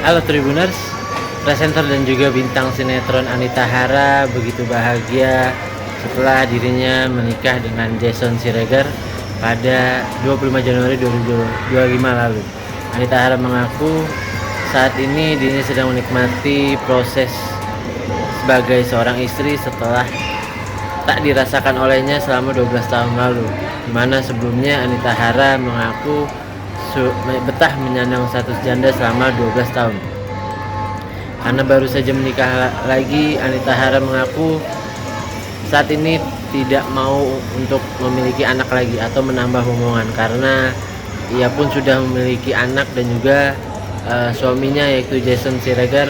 Halo Tribuners, presenter dan juga bintang sinetron Anita Hara begitu bahagia setelah dirinya menikah dengan Jason Siregar pada 25 Januari 2025 lalu. Anita Hara mengaku saat ini dirinya sedang menikmati proses sebagai seorang istri setelah tak dirasakan olehnya selama 12 tahun lalu, di mana sebelumnya Anita Hara mengaku betah menyandang status janda selama 12 tahun. Karena baru saja menikah lagi, Anita Hara mengaku saat ini tidak mau untuk memiliki anak lagi atau menambah momongan karena ia pun sudah memiliki anak dan juga suaminya yaitu Jason Siregar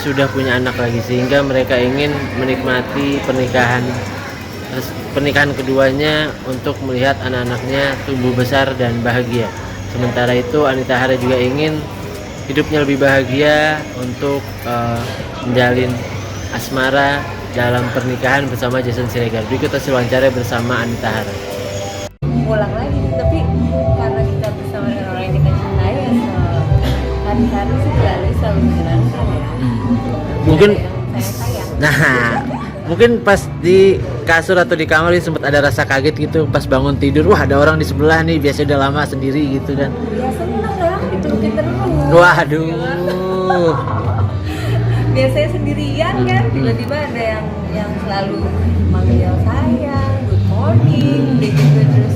sudah punya anak lagi, sehingga mereka ingin menikmati pernikahan keduanya untuk melihat anak-anaknya tumbuh besar dan bahagia. Sementara itu Anita Hara juga ingin hidupnya lebih bahagia untuk menjalin asmara dalam pernikahan bersama Jason Siregar. Berikut hasil wawancara bersama Anita Hara. Ulang lagi, tapi karena kita bersama dengan orang yang kita cintai ya hari-hari selalu menyenangkan ya. Mungkin sayang. Nah, mungkin pas di kasur atau di kamar ini sempat ada rasa kaget gitu pas bangun tidur, wah ada orang di sebelah nih, biasanya udah lama sendiri gitu kan. Ya senang lah, dipelukin terus. Waduh. Biasanya sendirian kan, tiba-tiba ada yang selalu manggil sayang, good morning, terus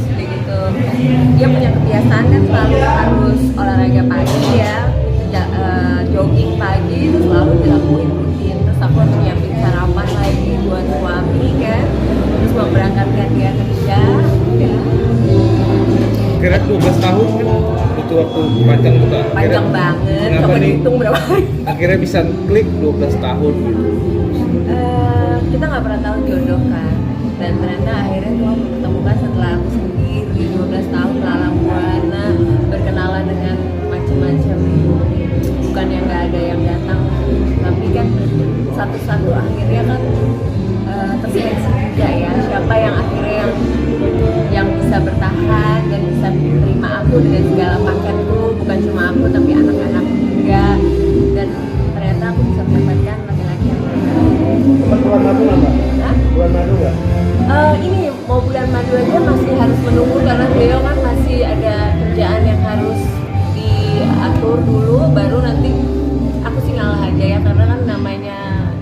dia punya kebiasaan kan selalu harus olahraga pagi ya, jogging pagi itu selalu dilakuin rutin. Terus aku harus nyiapin sarapan lagi buat suami kan, terus mau berangkatkan dia kerja ya. Kira 12 tahun kan butuh waktu panjang juga. Panjang banget, Kenapa coba nih dihitung berapa hari. akhirnya bisa klik 12 tahun gitu? Kita nggak pernah tahu jodoh kan, dan ternyata akhirnya Tuhan mempertemukan setelah aku sendiri 12 tahun melalang buana berkenalan dengan macam-macam, bukan yang nggak ada yang datang, tapi kan satu-satu akhirnya kan terseleksi juga ya, siapa yang akhirnya yang bisa bertahan dan bisa menerima aku dengan segala paketku, bukan cuma aku tapi anak-anak juga, dan ternyata aku bisa mendapatkan laki-laki yang Bulan madu nggak? Hah? Bulan madu nggak? Ini mau bulan madu aja masih harus menunggu karena beliau kan masih ada kerjaan yang harus diatur dulu, baru nanti aku sih ngalah aja ya, karena kan namanya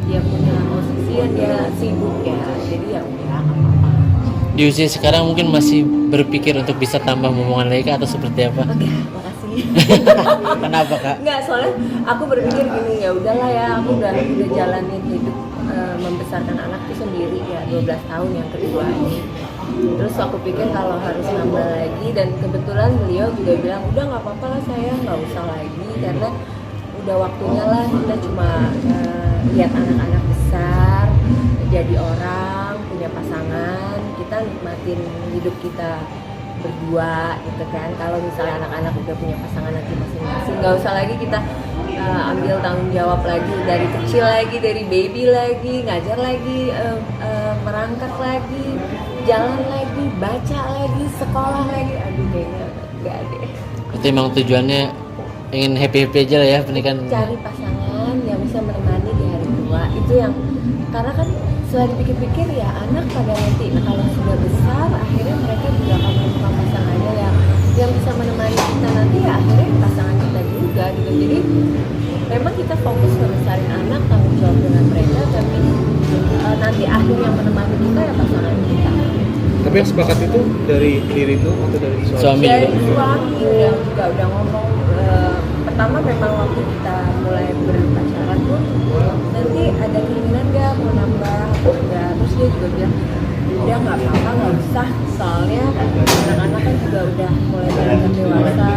dia punya posisi ya, dia sibuk ya, jadi ya udah nggak apa-apa. Di usia sekarang mungkin masih berpikir untuk bisa tambah momongan lagi atau seperti apa? Oke, makasih. Kenapa Kak? Enggak, soalnya aku berpikir gini, ya udahlah ya, aku udah jalanin hidup membesarkan anak itu sendiri ya 12 tahun yang kedua ini. Terus aku pikir kalau harus nambah lagi, dan kebetulan beliau juga bilang udah nggak apa-apa lah sayang, nggak usah lagi karena udah waktunya lah kita cuma lihat anak-anak besar, jadi orang, punya pasangan, kita nikmatin hidup kita berdua gitu kan. Kalau misalnya anak-anak udah punya pasangan nanti masing-masing, nggak usah lagi kita ambil tanggung jawab lagi dari kecil lagi, dari baby lagi, ngajar lagi, merangkak lagi, jalan lagi, baca lagi, sekolah lagi. Aduh kayaknya nggak deh. Itu emang tujuannya ingin happy aja lah ya pernikahan. Cari pasangan yang bisa menemani di hari tua, itu yang, karena kan setelah dipikir-pikir ya anak pada nanti kalau sudah besar akhirnya mereka juga akan menemukan pasangannya yang bisa menemani kita nanti, ya akhirnya pasangan kita juga gitu. Jadi memang kita fokus ngebesarin anak, tanggung jawab dengan mereka, tapi nanti akhir yang menemani kita ya pasangan kita. Tapi yang sepakat itu dari diri itu atau dari Suami? Dari suami udah ngomong, pertama memang waktu kita mulai berpacaran pun nanti ada keinginan gak mau nambah enggak, terus dia juga bilang udah nggak apa-apa, nggak usah, soalnya anak-anak kan juga udah mulai beranjak dewasa,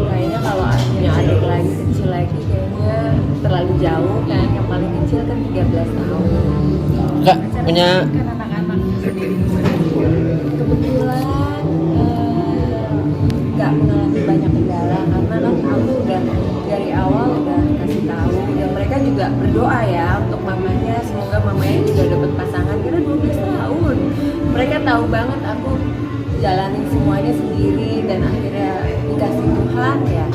kayaknya kalau punya adik lagi kecil lagi kayaknya terlalu jauh kan, yang paling kecil kan 13 tahun. Kak punya Kan anak-anak kebetulan nggak mengalami banyak kendala karena kan aku udah dari awal udah kasih tahu, dan mereka juga berdoa ya untuk mamanya, semoga mamanya juga dapat pasangan karena 12 tahun. Mereka tahu banget aku jalanin semuanya sendiri, dan akhirnya dikasih Tuhan ya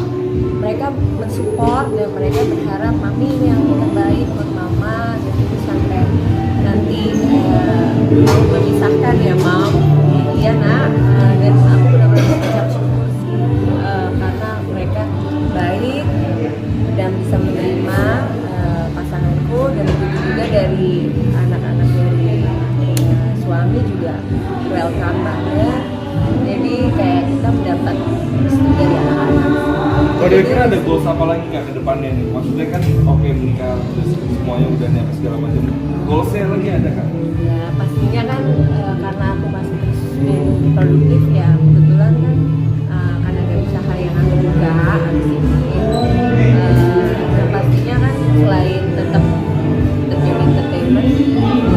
mereka mensupport dan mereka berharap mami ini yang terbaik buat mama, jadi sampai nanti mau memisahkan ya mau, iya nak. Dan aku benar-benar mengucap syukur sih karena mereka baik dan bisa menerima pasanganku, dan begitu juga dari anak-anak dari suami juga welcome banget. Jadi kayak kita mendapat restu dari anak-anak. Kalau kira-kira ada goals apa lagi nggak ke depannya nih? Maksudnya kan oke menikah, terus semuanya udah nyampe segala macam. Goalsnya lagi ada kan? Ya pastinya kan karena aku masih terus produktif ya, kebetulan kan karena ada usaha yang aku buka abis ini, dan pastinya kan selain tetap entertainment,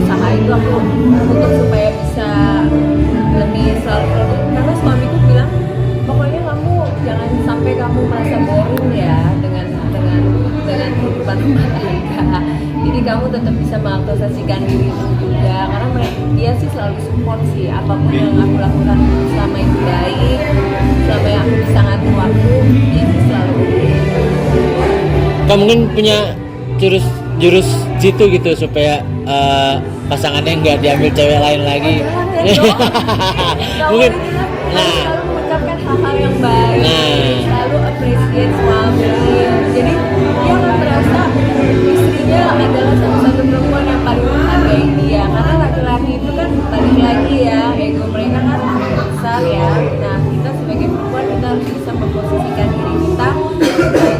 usaha itu aku untuk supaya bisa lebih selalu produktif, karena suamiku bilang pokoknya kamu jangan sampai kamu merasa boring ya dengan kehidupan rumah tangga. Jadi kamu tetap bisa mengaktualisasikan dirimu juga, karena dia sih selalu support sih apapun yang aku lakukan selama itu baik, selama yang aku bisa ngatur waktu, dia sih selalu Kamu mungkin punya jurus jitu gitu supaya pasangannya nggak diambil cewek lain lagi. Mungkin selalu mengucapkan hal-hal yang baik, selalu appreciate suami, jadi dia nggak merasa istrinya adalah satu-satu perempuan yang paling menghargai dia, karena laki-laki itu kan balik lagi ya, ego mereka kan besar ya. Nah kita sebagai perempuan kita harus bisa memposisikan diri kita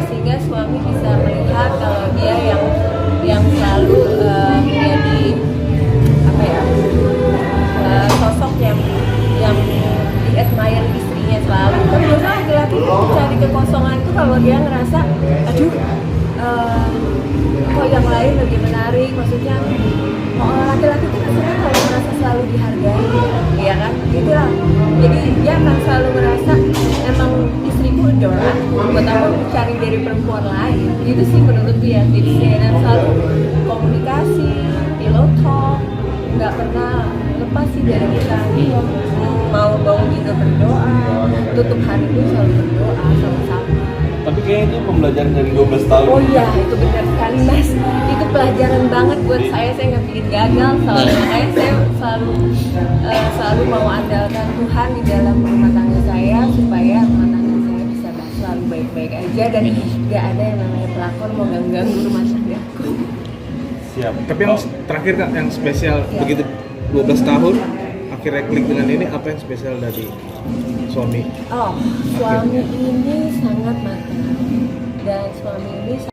sehingga suami bisa melihat kalau dia yang selalu menjadi apa ya, sosok yang di-admire istrinya selalu. Kan biasa laki-laki itu cari kekosongan itu kalau dia ngerasa aduh kok yang lain lebih menarik, maksudnya laki-laki itu sebenarnya kalau merasa selalu dihargai, ya kan, gitu lah. Jadi dia akan selalu merasa emang istriku adore aku, buat aku cari dari perempuan lain, gitu sih menurut dia. Jadi dia selalu komunikasi, pillow talk, nggak pernah lepas sih dari kita. Mau bangun juga berdoa, tutup hari pun selalu berdoa sama-sama. Tapi kayaknya itu pembelajaran dari 12 tahun. Oh iya, itu benar sekali Mas. Itu pelajaran banget buat saya nggak bikin gagal soalnya. Makanya saya selalu mau andalkan Tuhan di dalam rumah tangga saya supaya rumah tangga saya bisa selalu baik-baik aja dan nggak ada yang namanya pelakor mau ganggu rumah tanggaku. Siap. Tapi yang terakhir Kak, yang spesial begitu 12 tahun akhirnya klik dengan ini, apa yang spesial dari suami? Oh, suami ini sangat matang dan suami ini